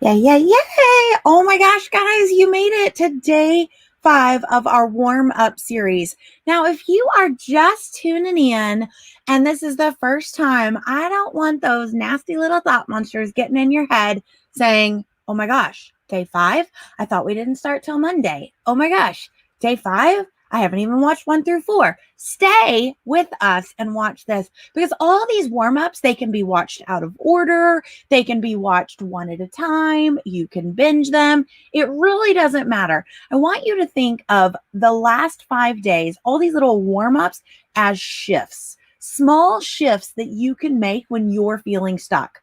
Yay. Oh my gosh, guys, you made it to day 5 of our warm up series. Now, if you are just tuning in and this is the first time, I don't want those nasty little thought monsters getting in your head saying, oh my gosh, day 5? I thought we didn't start till Monday. Oh my gosh, day 5? I haven't even watched 1 through 4. Stay with us and watch this because all these warm ups, they can be watched out of order. They can be watched one at a time. You can binge them. It really doesn't matter. I want you to think of the last 5 days, all these little warm ups as shifts, small shifts that you can make when you're feeling stuck.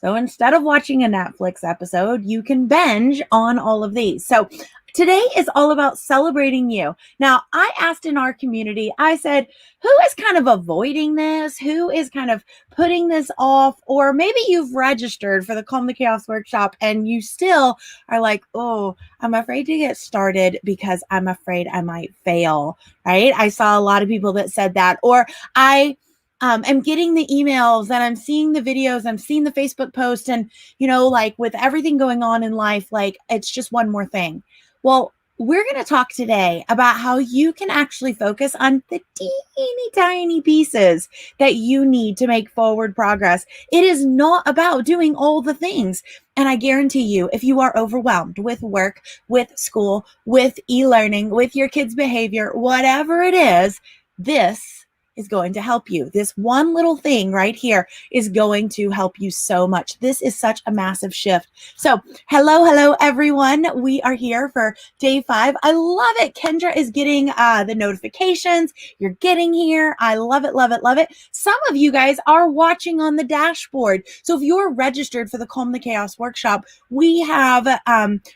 So instead of watching a Netflix episode, you can binge on all of these. So today is all about celebrating you. Now, I asked in our community, I said, who is kind of avoiding this? Who is kind of putting this off? Or maybe you've registered for the Calm the Chaos workshop and you still are like, oh, I'm afraid to get started because I'm afraid I might fail, right? I saw a lot of people that said that. Or I'm getting the emails and I'm seeing the videos, I'm seeing the Facebook posts, and, like with everything going on in life, like it's just one more thing. Well, we're going to talk today about how you can actually focus on the teeny tiny pieces that you need to make forward progress. It is not about doing all the things. And I guarantee you, if you are overwhelmed with work, with school, with e-learning, with your kids' behavior, whatever it is, this is going to help you. This one little thing right here is going to help you so much. This is such a massive shift. So hello, everyone. We are here for day 5. I love it. Kendra is getting the notifications. You're getting here. I love it. Some of you guys are watching on the dashboard. So if you're registered for the Calm the Chaos workshop, we have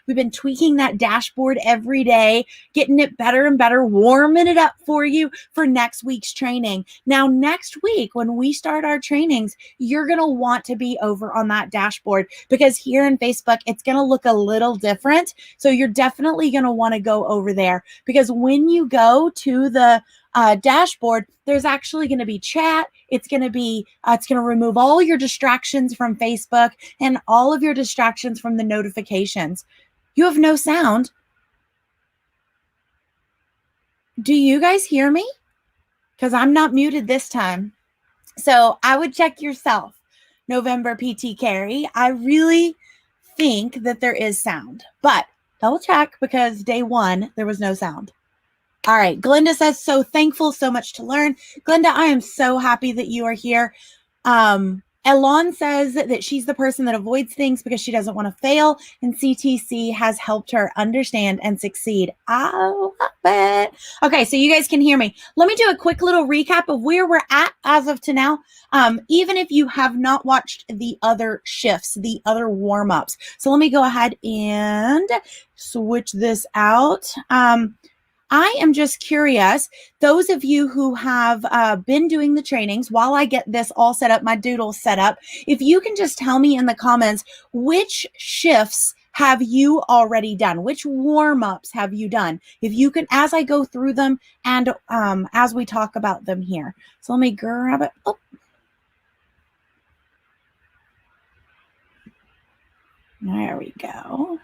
we've been tweaking that dashboard every day, getting it better and better, warming it up for you for next week's training. Now, next week, when we start our trainings, you're going to want to be over on that dashboard because here in Facebook, it's going to look a little different. So you're definitely going to want to go over there because when you go to the dashboard, there's actually going to be chat. It's going to remove all your distractions from Facebook and all of your distractions from the notifications. You have no sound. Do you guys hear me? Because I'm not muted this time. So I would check yourself, November PT Carey. I really think that there is sound, but double check because day 1, there was no sound. All right. Glenda says, so thankful, so much to learn. Glenda, I am so happy that you are here. Elon says that she's the person that avoids things because she doesn't want to fail, and CTC has helped her understand and succeed. I love it. Okay, so you guys can hear me. Let me do a quick little recap of where we're at as of to now, even if you have not watched the other shifts, the other warm-ups. So let me go ahead and switch this out. I am just curious, those of you who have been doing the trainings, while I get this all set up, my doodle set up, if you can just tell me in the comments, which shifts have you already done? Which warm-ups have you done? If you can, as I go through them and as we talk about them here. So let me grab it. Oh. There we go.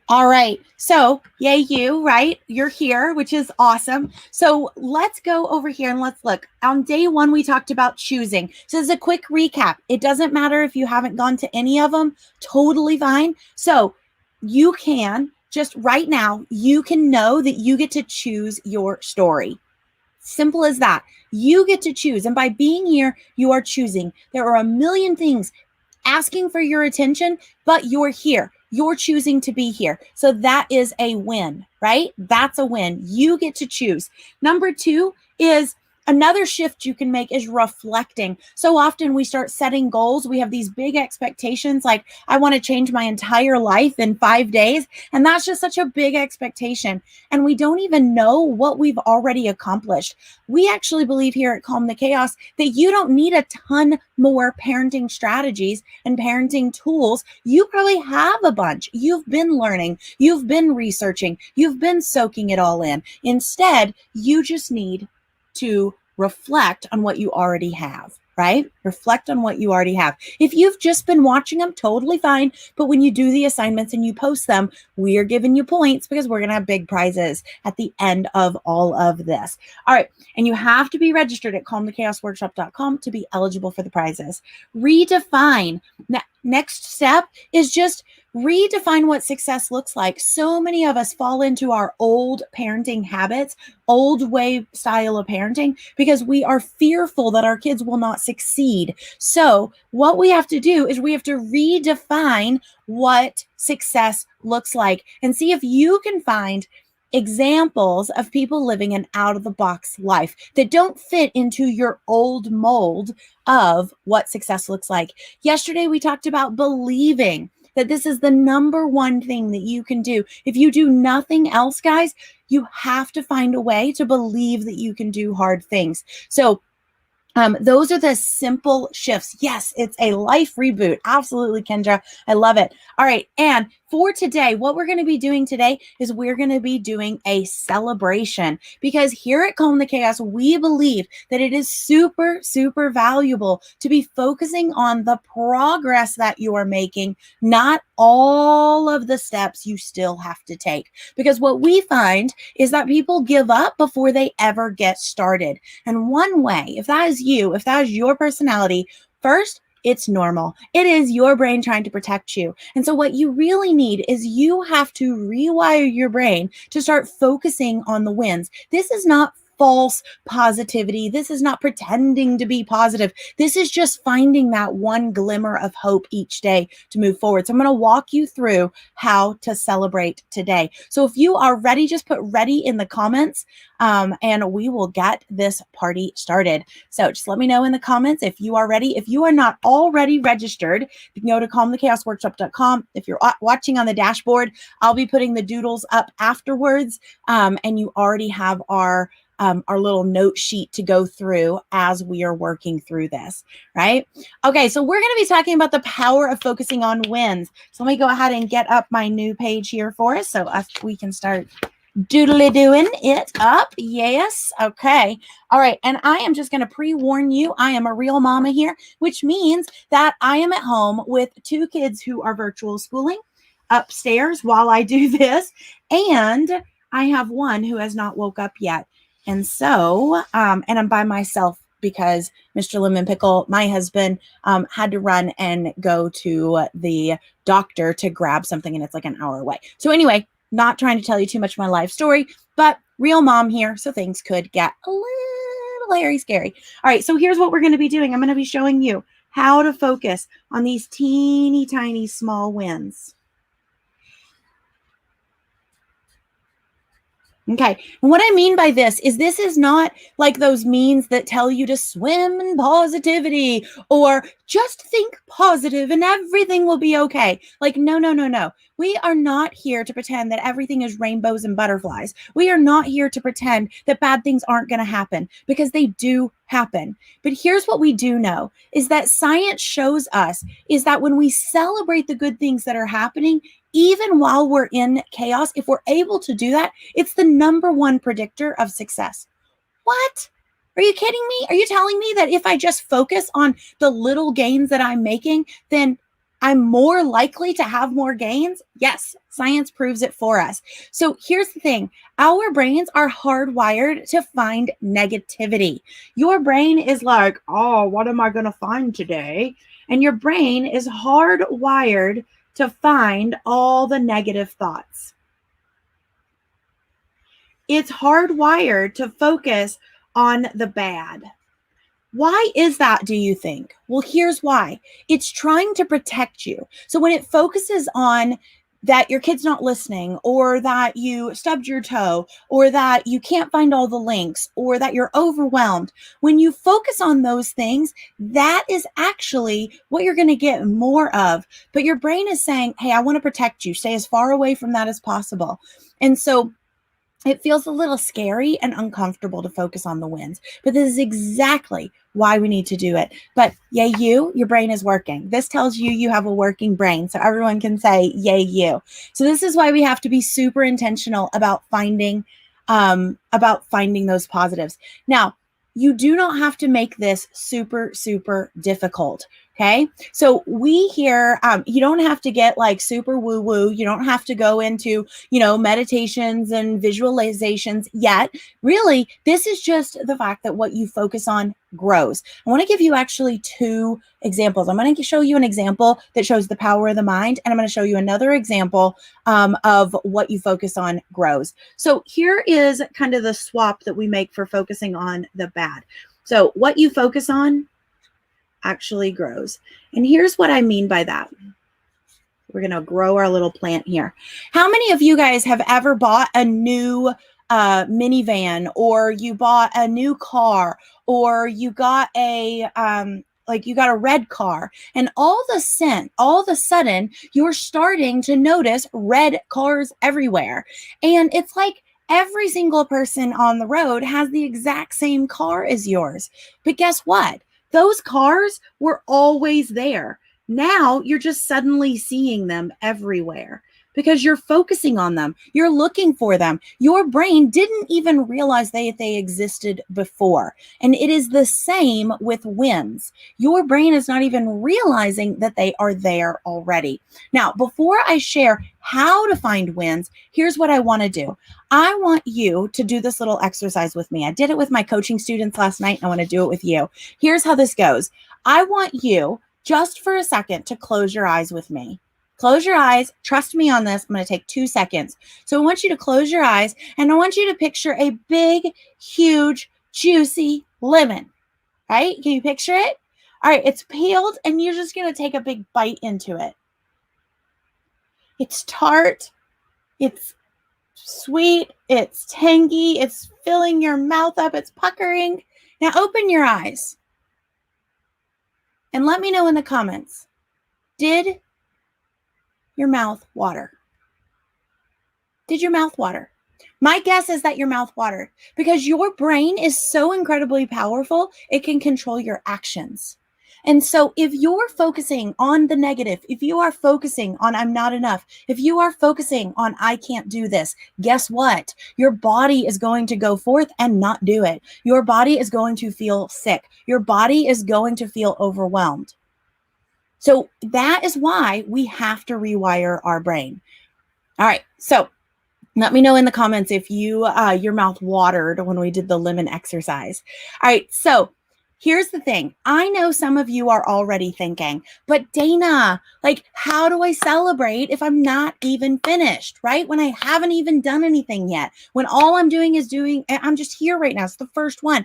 All right. So yay you, right? You're here, which is awesome. So let's go over here and let's look. On day 1, we talked about choosing. So this is a quick recap. It doesn't matter if you haven't gone to any of them, totally fine. So you can just right now, you can know that you get to choose your story. Simple as that. You get to choose. And by being here, you are choosing. There are a million things asking for your attention, but you're here. You're choosing to be here. So that is a win, right? That's a win. You get to choose. Number 2 is another shift you can make is reflecting. So often we start setting goals. We have these big expectations like, I want to change my entire life in 5 days. And that's just such a big expectation. And we don't even know what we've already accomplished. We actually believe here at Calm the Chaos that you don't need a ton more parenting strategies and parenting tools. You probably have a bunch. You've been learning. You've been researching. You've been soaking it all in. Instead, you just need to reflect on what you already have, right? Reflect on what you already have. If you've just been watching them, totally fine. But when you do the assignments and you post them, we're giving you points because we're going to have big prizes at the end of all of this. All right. And you have to be registered at calmthechaosworkshop.com to be eligible for the prizes. Redefine. Next step is just redefine what success looks like. So many of us fall into our old parenting habits, old way style of parenting, because we are fearful that our kids will not succeed. So what we have to do is we have to redefine what success looks like and see if you can find examples of people living an out of the box life that don't fit into your old mold of what success looks like. Yesterday, we talked about believing that this is the number one thing that you can do. If you do nothing else, guys, you have to find a way to believe that you can do hard things. So those are the simple shifts. Yes, it's a life reboot. Absolutely, Kendra. I love it. All right. And for today, what we're going to be doing today is we're going to be doing a celebration, because here at Calm the Chaos, we believe that it is super, super valuable to be focusing on the progress that you are making, not all of the steps you still have to take. Because what we find is that people give up before they ever get started. And one way, if that is you, if that is your personality, first, it's normal. It is your brain trying to protect you. And so what you really need is you have to rewire your brain to start focusing on the wins. This is not false positivity. This is not pretending to be positive. This is just finding that one glimmer of hope each day to move forward. So I'm going to walk you through how to celebrate today. So if you are ready, just put ready in the comments, and we will get this party started. So just let me know in the comments if you are ready. If you are not already registered, you can go to calmthechaosworkshop.com. If you're watching on the dashboard, I'll be putting the doodles up afterwards, and you already have our little note sheet to go through as we are working through this, right? Okay, so we're going to be talking about the power of focusing on wins. So let me go ahead and get up my new page here for us so we can start doodly doing it up. Yes. Okay. All right. And I am just going to pre-warn you, I am a real mama here, which means that I am at home with two kids who are virtual schooling upstairs while I do this. And I have one who has not woke up yet. And so, and I'm by myself because Mr. Lemon Pickle, my husband, had to run and go to the doctor to grab something, and it's like an hour away. So anyway, not trying to tell you too much of my life story, but real mom here, so things could get a little hairy scary. All right, so here's what we're going to be doing. I'm going to be showing you how to focus on these teeny tiny small wins. Okay. And what I mean by this is not like those memes that tell you to swim in positivity or just think positive and everything will be okay. Like, no, no, no, no. We are not here to pretend that everything is rainbows and butterflies. We are not here to pretend that bad things aren't going to happen, because they do happen. But here's what we do know is that science shows us is that when we celebrate the good things that are happening, even while we're in chaos, if we're able to do that, it's the number one predictor of success. What? Are you kidding me? Are you telling me that if I just focus on the little gains that I'm making, then I'm more likely to have more gains? Yes, science proves it for us. So here's the thing. Our brains are hardwired to find negativity. Your brain is like, oh, what am I going to find today? And your brain is hardwired to find all the negative thoughts. It's hardwired to focus on the bad. Why is that, do you think? Well, here's why. It's trying to protect you. So when it focuses on that your kid's not listening, or that you stubbed your toe, or that you can't find all the links, or that you're overwhelmed, when you focus on those things, that is actually what you're going to get more of. But your brain is saying, hey, I want to protect you. Stay as far away from that as possible. And so it feels a little scary and uncomfortable to focus on the wins, but this is exactly why we need to do it. But yay your brain is working. This tells you you have a working brain, so everyone can say yay you. So this is why we have to be super intentional about finding those positives. Now, you do not have to make this super, super difficult. Okay. So we here, you don't have to get like super woo woo. You don't have to go into, meditations and visualizations yet. Really, this is just the fact that what you focus on grows. I want to give you actually two examples. I'm going to show you an example that shows the power of the mind, and I'm going to show you another example of what you focus on grows. So here is kind of the swap that we make for focusing on the bad. So what you focus on actually grows. And here's what I mean by that. We're going to grow our little plant here. How many of you guys have ever bought a new minivan, or you bought a new car, or you got a you got a red car, and all of a sudden you're starting to notice red cars everywhere, and it's like every single person on the road has the exact same car as yours. But guess what? Those cars were always there. Now you're just suddenly seeing them everywhere because you're focusing on them. You're looking for them. Your brain didn't even realize they existed before. And it is the same with wins. Your brain is not even realizing that they are there already. Now, before I share how to find wins, here's what I want to do. I want you to do this little exercise with me. I did it with my coaching students last night, and I want to do it with you. Here's how this goes. I want you just for a second to close your eyes with me. Close your eyes. Trust me on this. I'm going to take 2 seconds. So I want you to close your eyes, and I want you to picture a big, huge, juicy lemon, right? Can you picture it? All right, it's peeled, and you're just going to take a big bite into it. It's tart. It's sweet. It's tangy. It's filling your mouth up. It's puckering. Now open your eyes and let me know in the comments. Did your mouth water? Did your mouth water? My guess is that your mouth watered because your brain is so incredibly powerful, it can control your actions. And so if you're focusing on the negative, if you are focusing on I'm not enough, if you are focusing on I can't do this, guess what? Your body is going to go forth and not do it. Your body is going to feel sick. Your body is going to feel overwhelmed. So that is why we have to rewire our brain. All right. So let me know in the comments if your mouth watered when we did the lemon exercise. All right. So here's the thing. I know some of you are already thinking, but Dana, how do I celebrate if I'm not even finished, right? When I haven't even done anything yet, when all I'm doing is I'm just here right now. It's the first one.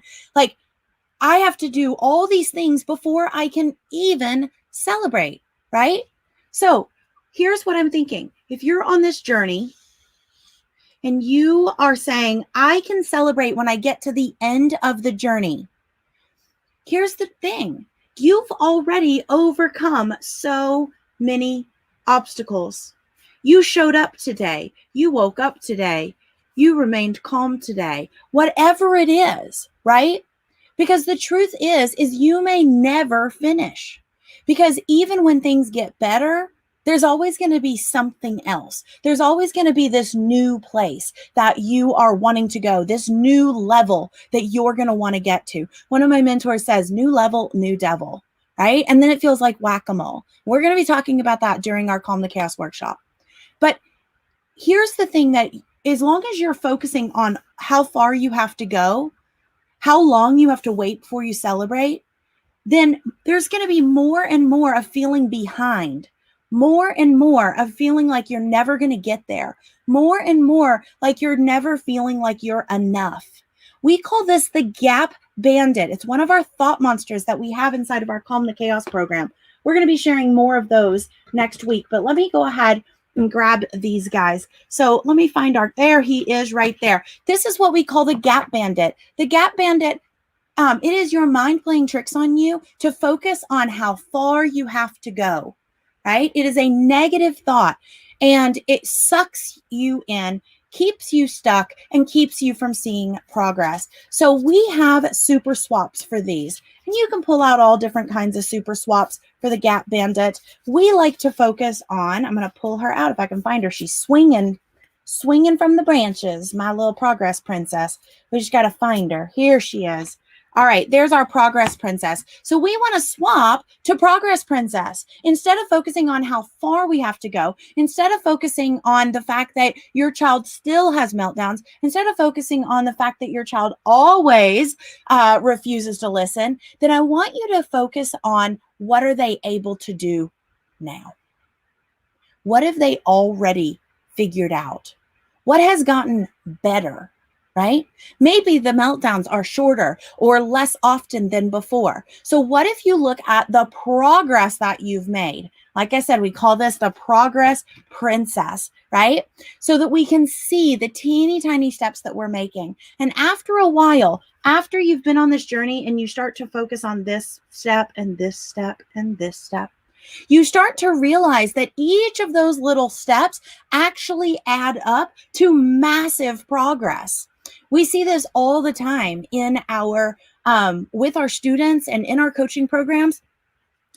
I have to do all these things before I can even celebrate, right? So here's what I'm thinking. If you're on this journey and you are saying, I can celebrate when I get to the end of the journey, here's the thing. You've already overcome so many obstacles. You showed up today. You woke up today. You remained calm today. Whatever it is, right? Because the truth is you may never finish. Because even when things get better, there's always going to be something else. There's always going to be this new place that you are wanting to go, this new level that you're going to want to get to. One of my mentors says, new level, new devil, right? And then it feels like whack-a-mole. We're going to be talking about that during our Calm the Chaos workshop. But here's the thing, that as long as you're focusing on how far you have to go, how long you have to wait before you celebrate, then there's going to be more and more of feeling behind, more and more of feeling like you're never going to get there, more and more like you're never feeling like you're enough. We call this the gap bandit. It's one of our thought monsters that we have inside of our Calm the Chaos program. We're going to be sharing more of those next week, but let me go ahead and grab these guys. So let me find there he is right there. This is what we call the gap bandit. The gap bandit, it is your mind playing tricks on you to focus on how far you have to go, right? It is a negative thought, and it sucks you in, keeps you stuck, and keeps you from seeing progress. So we have super swaps for these, and you can pull out all different kinds of super swaps for the gap bandit. We like to focus on, I'm going to pull her out if I can find her. She's swinging from the branches, my little progress princess. We just got to find her. Here she is. All right, there's our Progress Princess. So we want to swap to Progress Princess. Instead of focusing on how far we have to go, instead of focusing on the fact that your child still has meltdowns, instead of focusing on the fact that your child always refuses to listen, then I want you to focus on what are they able to do now? What have they already figured out? What has gotten better? Right? Maybe the meltdowns are shorter or less often than before. So what if you look at the progress that you've made? Like I said, we call this the Progress Princess, right? So that we can see the teeny tiny steps that we're making. And after a while, after you've been on this journey and you start to focus on this step and this step and this step, you start to realize that each of those little steps actually add up to massive progress. We see this all the time in our with our students and in our coaching programs.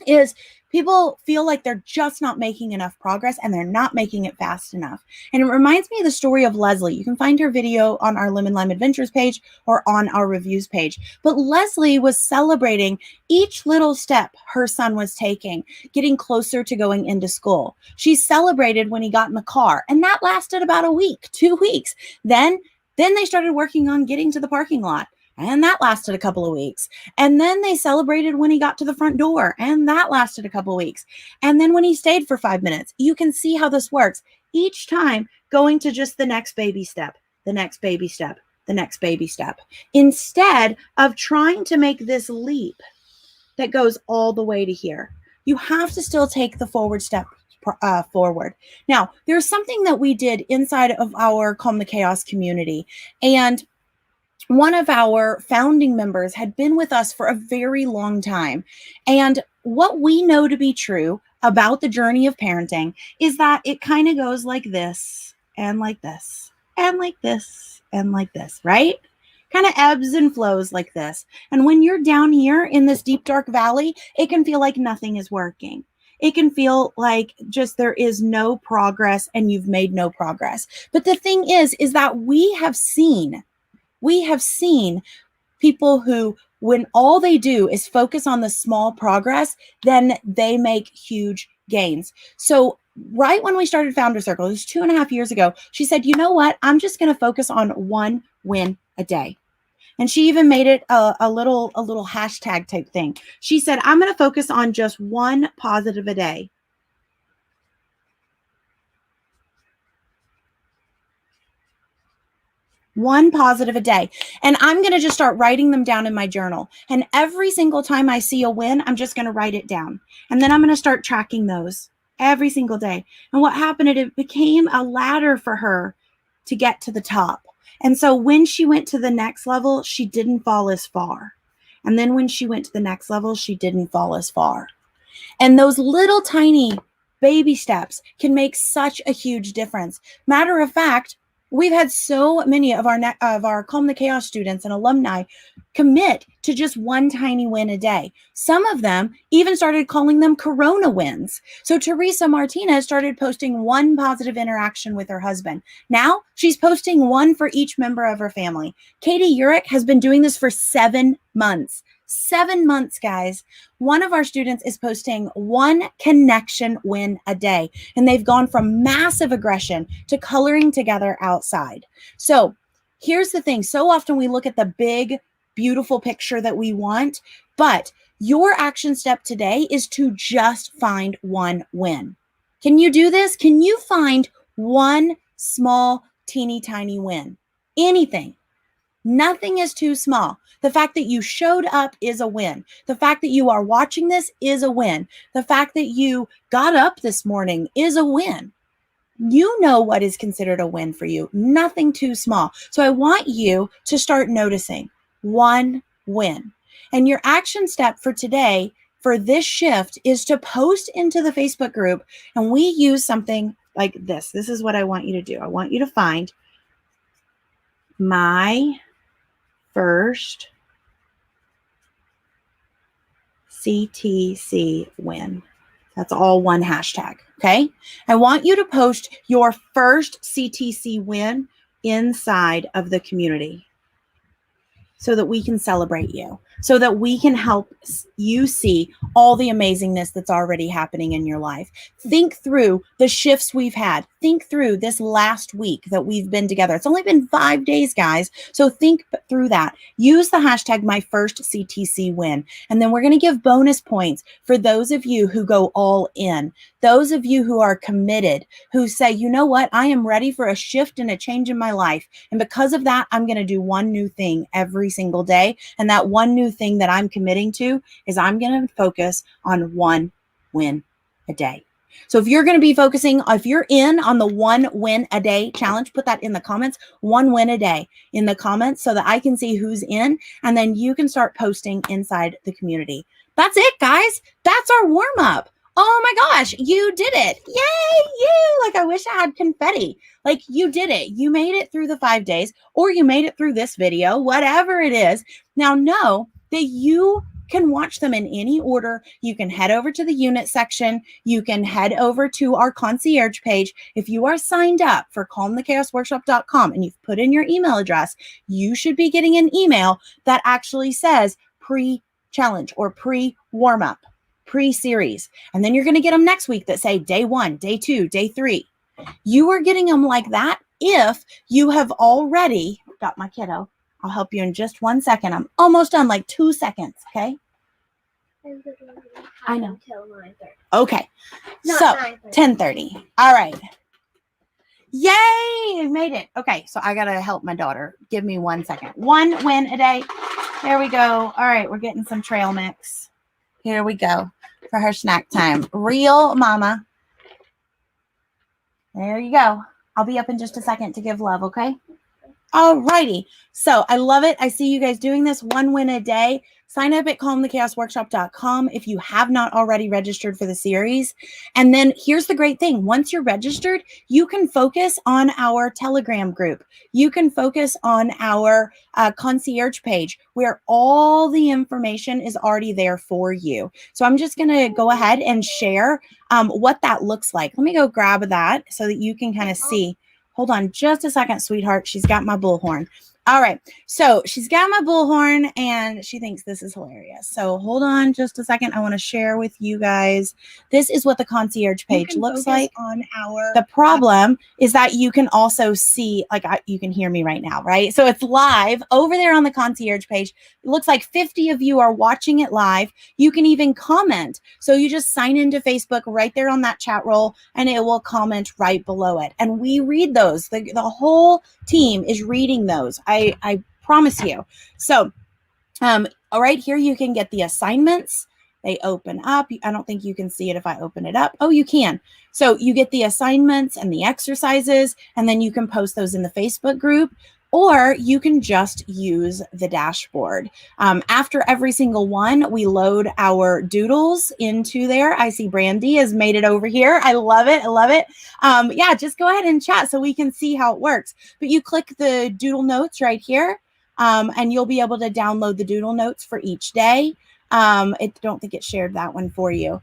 Is people feel like they're just not making enough progress and they're not making it fast enough. And it reminds me of the story of Leslie. You can find her video on our Lemon Lime Adventures page or on our reviews page. But Leslie was celebrating each little step her son was taking, getting closer to going into school. She celebrated when he got in the car, and that lasted about a week, 2 weeks. Then they started working on getting to the parking lot. And that lasted a couple of weeks. And then they celebrated when he got to the front door. And that lasted a couple of weeks. And then when he stayed for 5 minutes, you can see how this works. Each time going to just the next baby step, the next baby step, the next baby step, instead of trying to make this leap that goes all the way to here. You have to still take the forward step forward. Now, there's something that we did inside of our Calm the Chaos community. And one of our founding members had been with us for a very long time. And what we know to be true about the journey of parenting is that it kind of goes like this and like this and like this and like this, right? Kind of ebbs and flows like this. And when you're down here in this deep, dark valley, it can feel like nothing is working. It can feel like just there is no progress and you've made no progress. But the thing is that we have seen people who, when all they do is focus on the small progress, then they make huge gains. So right when we started Founder Circle, it was 2.5 years ago, she said, you know what? I'm just going to focus on one win a day. And she even made it a little hashtag type thing. She said, I'm going to focus on just one positive a day. One positive a day. And I'm going to just start writing them down in my journal. And every single time I see a win, I'm just going to write it down. And then I'm going to start tracking those every single day. And what happened, it became a ladder for her to get to the top. And so when she went to the next level, she didn't fall as far. And then when she went to the next level, she didn't fall as far. And those little tiny baby steps can make such a huge difference. Matter of fact, we've had so many of our Calm the Chaos students and alumni commit to just one tiny win a day. Some of them even started calling them Corona wins. So Teresa Martinez started posting one positive interaction with her husband. Now she's posting one for each member of her family. Katie Urich has been doing this for 7 months. 7 months, guys. One of our students is posting one connection win a day, and they've gone from massive aggression to coloring together outside. So here's the thing. So often we look at the big, beautiful picture that we want, but your action step today is to just find one win. Can you do this? Can you find one small, teeny, tiny win? Anything. Nothing is too small. The fact that you showed up is a win. The fact that you are watching this is a win. The fact that you got up this morning is a win. You know what is considered a win for you. Nothing too small. So I want you to start noticing one win. And your action step for today, for this shift, is to post into the Facebook group. And we use something like this. This is what I want you to do. I want you to find my first CTC win. That's all one hashtag, okay? I want you to post your first CTC win inside of the community. so that we can celebrate you, so that we can help you see all the amazingness that's already happening in your life. Think through the shifts we've had. Think through this last week that we've been together. It's only been 5 days, guys. So think through that. Use the hashtag #MyFirstCTC and then we're going to give bonus points for those of you who go all in, those of you who are committed, who say, you know what, I am ready for a shift and a change in my life. And because of that, I'm going to do one new thing every single day. And that one new thing that I'm committing to is I'm going to focus on one win a day. So if you're going to be focusing, if you're in on the 1 win a day challenge, put that in the comments, 1 win a day in the comments so that I can see who's in, and then you can start posting inside the community. That's it, guys. That's our warm up. Oh my gosh, you did it. Yay, you. Like, I wish I had confetti. Like, you did it. You made it through the 5 days, or you made it through this video, whatever it is. Now know that you can watch them in any order. You can head over to the unit section. You can head over to our concierge page. If you are signed up for calmthechaosworkshop.com and you've put in your email address, you should be getting an email that actually says pre-challenge or pre-warm-up, pre-series. And then you're going to get them next week that say day 1, day 2, day 3. You are getting them like that if you have already got my kiddo. I'll help you in just 1 second. I'm almost done, like 2 seconds, okay? I know. Until 9:30. Okay. Not so 10:30. All right. Yay! I made it. Okay, so I got to help my daughter. Give me 1 second. 1 win a day. There we go. All right, we're getting some trail mix. Here we go for her snack time. Real mama. There you go. I'll be up in just a second to give love, okay? All righty. So I love it. I see you guys doing this 1 win a day. Sign up at calmthechaosworkshop.com if you have not already registered for the series. And then here's the great thing. Once you're registered, you can focus on our Telegram group. You can focus on our concierge page where all the information is already there for you. So I'm just going to go ahead and share what that looks like. Let me go grab that so that you can kind of see. Hold on just a second, sweetheart. She's got my bullhorn. All right. So she's got my bullhorn and she thinks this is hilarious. So hold on just a second. I want to share with you guys. This is what the concierge page looks like. The problem is that you can also see, like you can hear me right now, right? So it's live over there on the concierge page. It looks like 50 of you are watching it live. You can even comment. So you just sign into Facebook right there on that chat roll and it will comment right below it. And we read those. The whole team is reading those. I promise you. So right here, you can get the assignments. They open up. I don't think you can see it if I open it up. Oh, you can. So you get the assignments and the exercises, and then you can post those in the Facebook group, or you can just use the dashboard. After every single one, we load our doodles into there. I see Brandy has made it over here. I love it. I love it. Yeah, just go ahead and chat so we can see how it works. But you click the doodle notes right here, and you'll be able to download the doodle notes for each day. I don't think it shared that one for you.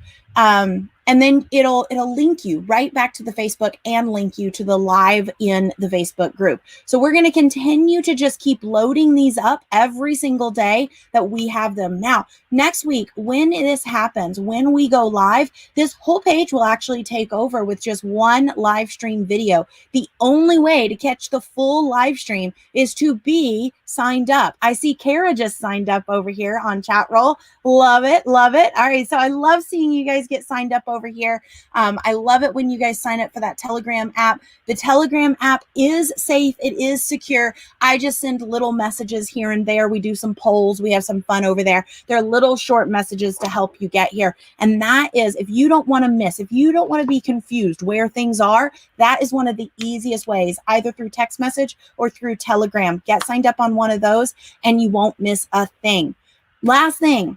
And then it'll link you right back to the Facebook and link you to the live in the Facebook group. So we're going to continue to just keep loading these up every single day that we have them. Now, next week, when this happens, when we go live, this whole page will actually take over with just one live stream video. The only way to catch the full live stream is to be signed up. I see Kara just signed up over here on chat roll. Love it. Love it. All right. So I love seeing you guys get signed up over here. I love it when you guys sign up for that Telegram app. The Telegram app is safe. It is secure. I just send little messages here and there. We do some polls. We have some fun over there. They're little short messages to help you get here. And that is, if you don't want to miss, if you don't want to be confused where things are, that is one of the easiest ways, either through text message or through Telegram. Get signed up on one of those and you won't miss a thing. Last thing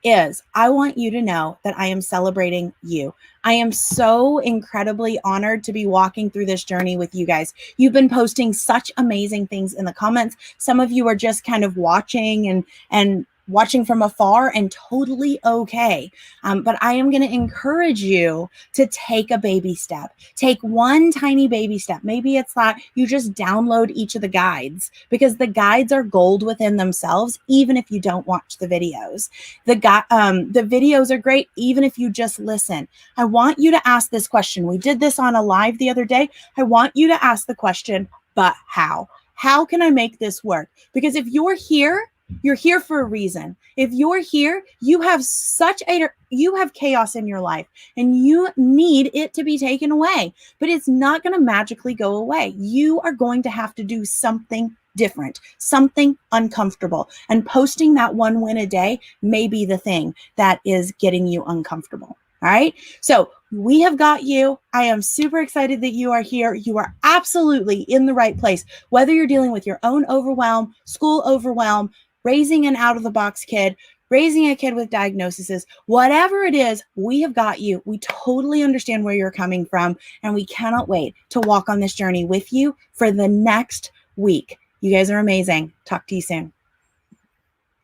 is I want you to know that I am celebrating you. I am so incredibly honored to be walking through this journey with you guys. You've been posting such amazing things in the comments. Some of you are just kind of watching and watching from afar and totally okay. But I am going to encourage you to take a baby step. Take one tiny baby step. Maybe it's that you just download each of the guides, because the guides are gold within themselves, even if you don't watch the videos. The videos are great, even if you just listen. I want you to ask this question. We did this on a live the other day. I want you to ask the question, but how? How can I make this work? Because if you're here for a reason. If you're here, you have chaos in your life and you need it to be taken away, but it's not going to magically go away. You are going to have to do something different, something uncomfortable. And posting that one win a day may be the thing that is getting you uncomfortable. All right. So we have got you. I am super excited that you are here. You are absolutely in the right place, whether you're dealing with your own overwhelm, school overwhelm, raising an out-of-the-box kid, raising a kid with diagnoses, whatever it is, we have got you. We totally understand where you're coming from, and we cannot wait to walk on this journey with you for the next week. You guys are amazing. Talk to you soon.